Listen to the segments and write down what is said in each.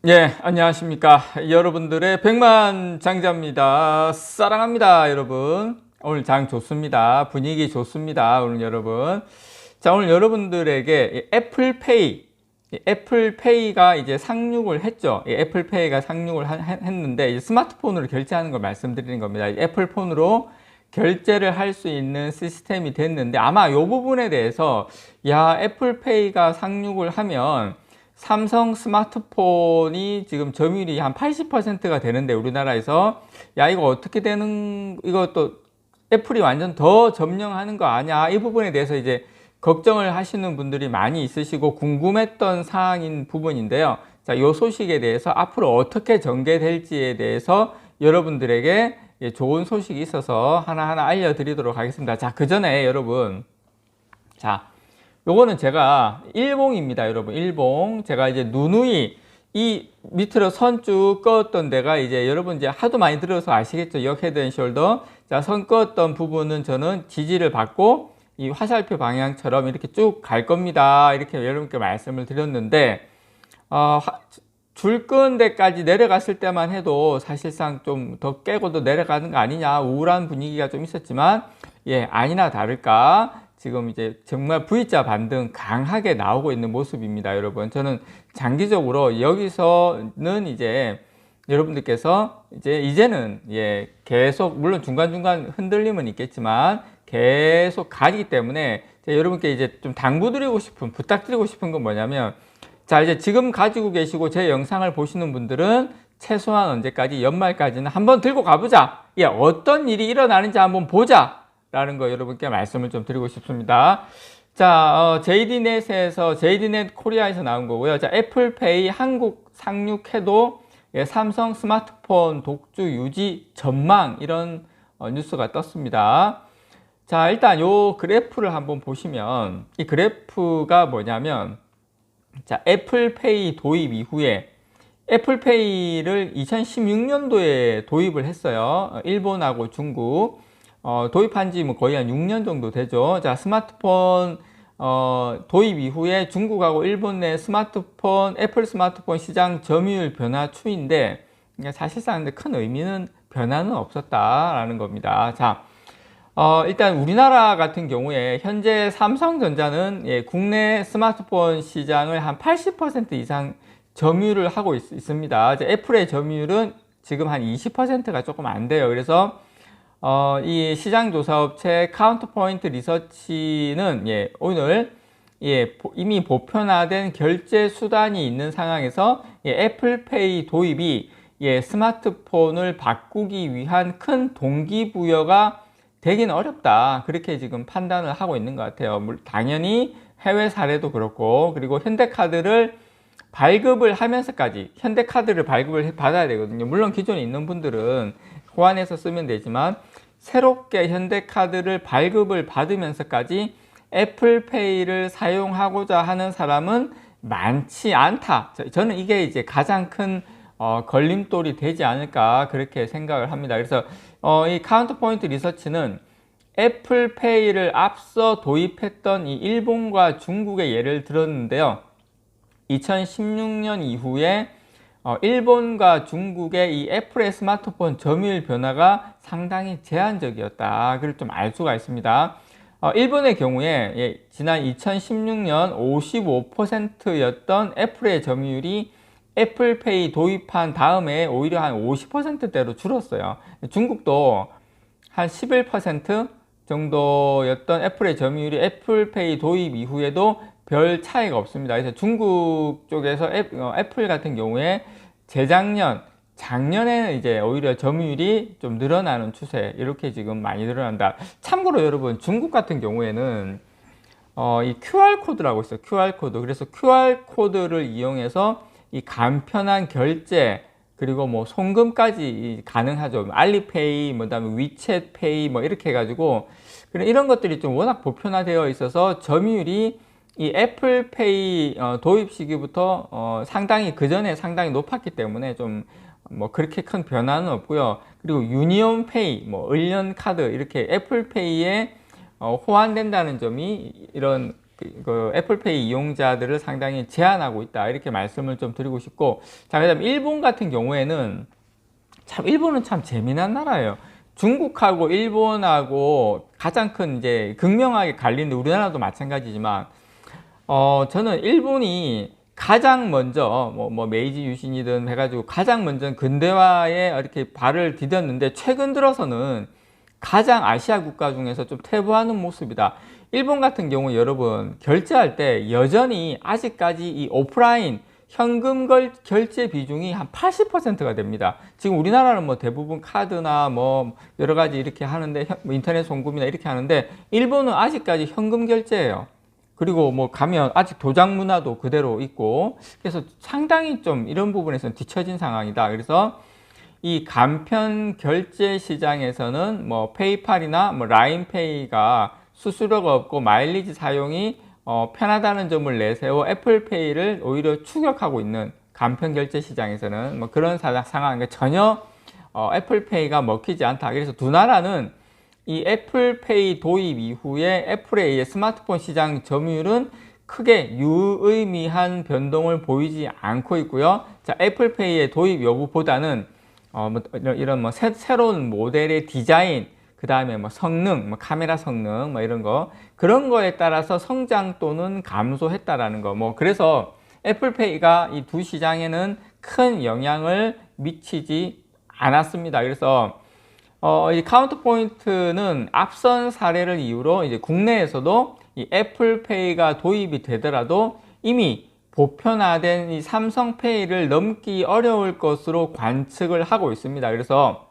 예, 안녕하십니까. 여러분들의 백만장자입니다. 사랑합니다, 여러분. 오늘 장 좋습니다. 분위기 좋습니다, 오늘 여러분. 자, 오늘 여러분들에게 애플페이가 이제 상륙을 했죠. 애플페이가 상륙을 했는데, 이제 스마트폰으로 결제하는 걸 말씀드리는 겁니다. 애플폰으로 결제를 할 수 있는 시스템이 됐는데, 아마 이 부분에 대해서, 애플페이가 상륙을 하면, 삼성 스마트폰이 지금 점유율이 한 80%가 되는데 우리나라에서 이거 어떻게 되는, 이것도 애플이 완전 더 점령하는 거 아니야? 이 부분에 대해서 이제 걱정을 하시는 분들이 많이 있으시고 궁금했던 사항인 부분인데요. 자, 이 소식에 대해서 앞으로 어떻게 전개될지에 대해서 여러분들에게 좋은 소식이 있어서 하나하나 알려드리도록 하겠습니다. 자, 그 전에 여러분, 자, 요거는 제가 일봉입니다, 여러분. 일봉. 제가 이제 누누이 이 밑으로 선 쭉 그었던 데가 이제 여러분 이제 하도 많이 들어서 아시겠죠? 역 헤드 앤 숄더. 자, 선 그었던 부분은 저는 지지를 받고 이 화살표 방향처럼 이렇게 쭉 갈 겁니다. 이렇게 여러분께 말씀을 드렸는데, 줄 끄는 데까지 내려갔을 때만 해도 사실상 좀 더 깨고도 내려가는 거 아니냐, 우울한 분위기가 좀 있었지만, 아니나 다를까. 지금 이제 정말 V자 반등 강하게 나오고 있는 모습입니다, 여러분. 저는 장기적으로 여기서는 이제 여러분들께서 이제는 계속, 물론 중간중간 흔들림은 있겠지만 계속 가기 때문에 여러분께 이제 좀 부탁드리고 싶은 건 뭐냐면, 자, 이제 지금 가지고 계시고 제 영상을 보시는 분들은 최소한 언제까지, 연말까지는 한번 들고 가보자. 어떤 일이 일어나는지 한번 보자. 라는 거 여러분께 말씀을 좀 드리고 싶습니다. 자, JD넷 코리아에서 나온 거고요. 자, 애플페이 한국 상륙해도 삼성 스마트폰 독주 유지 전망, 이런 뉴스가 떴습니다. 자, 일단 요 그래프를 한번 보시면, 이 그래프가 뭐냐면, 자, 애플페이 도입 이후에 애플페이를 2016년도에 도입을 했어요. 일본하고 중국. 도입한 지 뭐 거의 한 6년 정도 되죠. 자, 스마트폰 도입 이후에 중국하고 일본 내 애플 스마트폰 시장 점유율 변화 추이인데, 사실상 큰 변화는 없었다라는 겁니다. 자, 일단 우리나라 같은 경우에 현재 삼성전자는 국내 스마트폰 시장을 한 80% 이상 점유를 하고 있습니다. 애플의 점유율은 지금 한 20%가 조금 안 돼요. 그래서 이 시장조사업체 카운터포인트 리서치는 오늘 이미 보편화된 결제 수단이 있는 상황에서 애플페이 도입이 스마트폰을 바꾸기 위한 큰 동기부여가 되긴 어렵다, 그렇게 지금 판단을 하고 있는 것 같아요. 당연히 해외 사례도 그렇고, 그리고 현대카드를 발급을 받아야 되거든요. 물론 기존에 있는 분들은 호환해서 쓰면 되지만, 새롭게 현대카드를 발급을 받으면서까지 애플페이를 사용하고자 하는 사람은 많지 않다. 저는 이게 이제 가장 큰 걸림돌이 되지 않을까, 그렇게 생각을 합니다. 그래서 이 카운터포인트 리서치는 애플페이를 앞서 도입했던 이 일본과 중국의 예를 들었는데요. 2016년 이후에 일본과 중국의 이 애플의 스마트폰 점유율 변화가 상당히 제한적이었다, 그걸 좀 알 수가 있습니다. 일본의 경우에 지난 2016년 55%였던 애플의 점유율이 애플페이 도입한 다음에 오히려 한 50%대로 줄었어요. 중국도 한 11% 정도였던 애플의 점유율이 애플페이 도입 이후에도 별 차이가 없습니다. 그래서 중국 쪽에서 애플 같은 경우에 작년에는 이제 오히려 점유율이 좀 늘어나는 추세, 이렇게 지금 많이 늘어난다. 참고로 여러분, 중국 같은 경우에는 이 QR코드라고 있어요. QR코드. 그래서 QR코드를 이용해서 이 간편한 결제, 그리고 뭐 송금까지 가능하죠. 알리페이, 그다음에 위챗페이 이렇게 해가지고, 이런 것들이 좀 워낙 보편화되어 있어서 점유율이 이 애플페이 도입 시기부터 상당히, 그 전에 상당히 높았기 때문에 좀 그렇게 큰 변화는 없고요. 그리고 유니온페이, 을련카드, 이렇게 애플페이에 호환된다는 점이 이런 그 애플페이 이용자들을 상당히 제한하고 있다, 이렇게 말씀을 좀 드리고 싶고, 자, 그다음 일본 같은 경우에는 참, 일본은 참 재미난 나라예요. 중국하고 일본하고 가장 큰 이제 극명하게 갈리는데, 우리나라도 마찬가지지만, 저는 일본이 가장 먼저 뭐 메이지 유신이든 해가지고 가장 먼저 근대화에 이렇게 발을 디뎠는데, 최근 들어서는 가장 아시아 국가 중에서 좀 퇴보하는 모습이다. 일본 같은 경우 여러분, 결제할 때 여전히 아직까지 이 오프라인 현금 결제 비중이 한 80%가 됩니다. 지금 우리나라는 뭐 대부분 카드나 뭐 여러 가지 이렇게 하는데, 인터넷 송금이나 이렇게 하는데, 일본은 아직까지 현금 결제예요. 그리고 뭐 가면 아직 도장 문화도 그대로 있고, 그래서 상당히 좀 이런 부분에서는 뒤처진 상황이다. 그래서 이 간편 결제 시장에서는 뭐 페이팔이나 뭐 라인페이가 수수료가 없고 마일리지 사용이 편하다는 점을 내세워 애플페이를 오히려 추격하고 있는 간편 결제 시장에서는 뭐 그런 상황, 전혀 애플페이가 먹히지 않다. 그래서 두 나라는 이 애플페이 도입 이후에 애플의 스마트폰 시장 점유율은 크게 유의미한 변동을 보이지 않고 있고요. 자, 애플페이의 도입 여부보다는 이런 뭐 새로운 모델의 디자인, 그 다음에 뭐 성능, 뭐 카메라 성능, 뭐 이런 거, 그런 거에 따라서 성장 또는 감소했다라는 거. 뭐 그래서 애플페이가 이 두 시장에는 큰 영향을 미치지 않았습니다. 그래서 이 카운터포인트는 앞선 사례를 이유로 이제 국내에서도 이 애플페이가 도입이 되더라도 이미 보편화된 이 삼성페이를 넘기 어려울 것으로 관측을 하고 있습니다. 그래서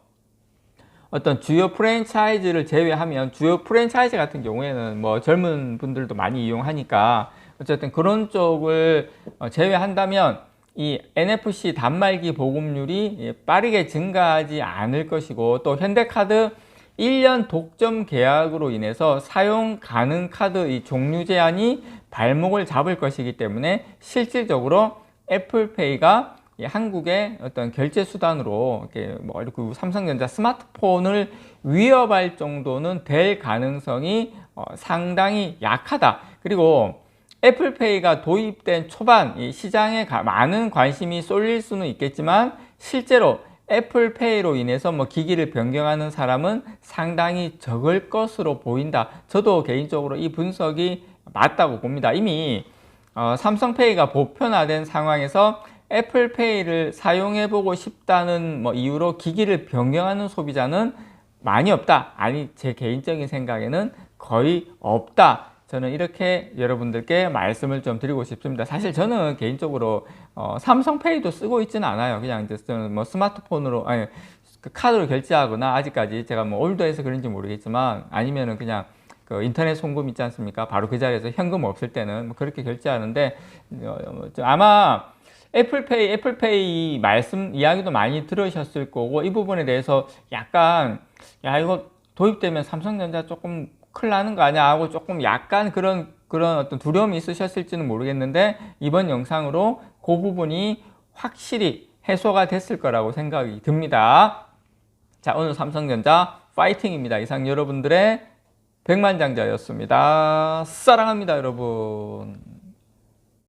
어떤 주요 프랜차이즈를 제외하면, 주요 프랜차이즈 같은 경우에는 뭐 젊은 분들도 많이 이용하니까 어쨌든 그런 쪽을 제외한다면 이 NFC 단말기 보급률이 빠르게 증가하지 않을 것이고, 또 현대카드 1년 독점 계약으로 인해서 사용 가능 카드 이 종류 제한이 발목을 잡을 것이기 때문에 실질적으로 애플페이가 한국의 어떤 결제 수단으로 이렇게 뭐 이렇게 삼성전자 스마트폰을 위협할 정도는 될 가능성이 상당히 약하다. 그리고 애플페이가 도입된 초반 이 시장에 많은 관심이 쏠릴 수는 있겠지만, 실제로 애플페이로 인해서 뭐 기기를 변경하는 사람은 상당히 적을 것으로 보인다. 저도 개인적으로 이 분석이 맞다고 봅니다. 이미 삼성페이가 보편화된 상황에서 애플페이를 사용해보고 싶다는 뭐 이유로 기기를 변경하는 소비자는 많이 없다. 아니, 제 개인적인 생각에는 거의 없다. 저는 이렇게 여러분들께 말씀을 좀 드리고 싶습니다. 사실 저는 개인적으로 삼성페이도 쓰고 있지는 않아요. 그냥 이제 저는 뭐 스마트폰으로, 아니, 그 카드로 결제하거나, 아직까지 제가 뭐 올드해서 그런지 모르겠지만, 아니면은 그냥 그 인터넷 송금 있지 않습니까? 바로 그 자리에서 현금 없을 때는 뭐 그렇게 결제하는데, 아마 애플페이 말씀 이야기도 많이 들으셨을 거고, 이 부분에 대해서 약간, 야, 이거 도입되면 삼성전자 조금 큰일 나는 거 아니야 하고 조금 약간 그런 어떤 두려움이 있으셨을지는 모르겠는데, 이번 영상으로 그 부분이 확실히 해소가 됐을 거라고 생각이 듭니다. 자, 오늘 삼성전자 파이팅입니다. 이상 여러분들의 백만장자였습니다. 사랑합니다, 여러분.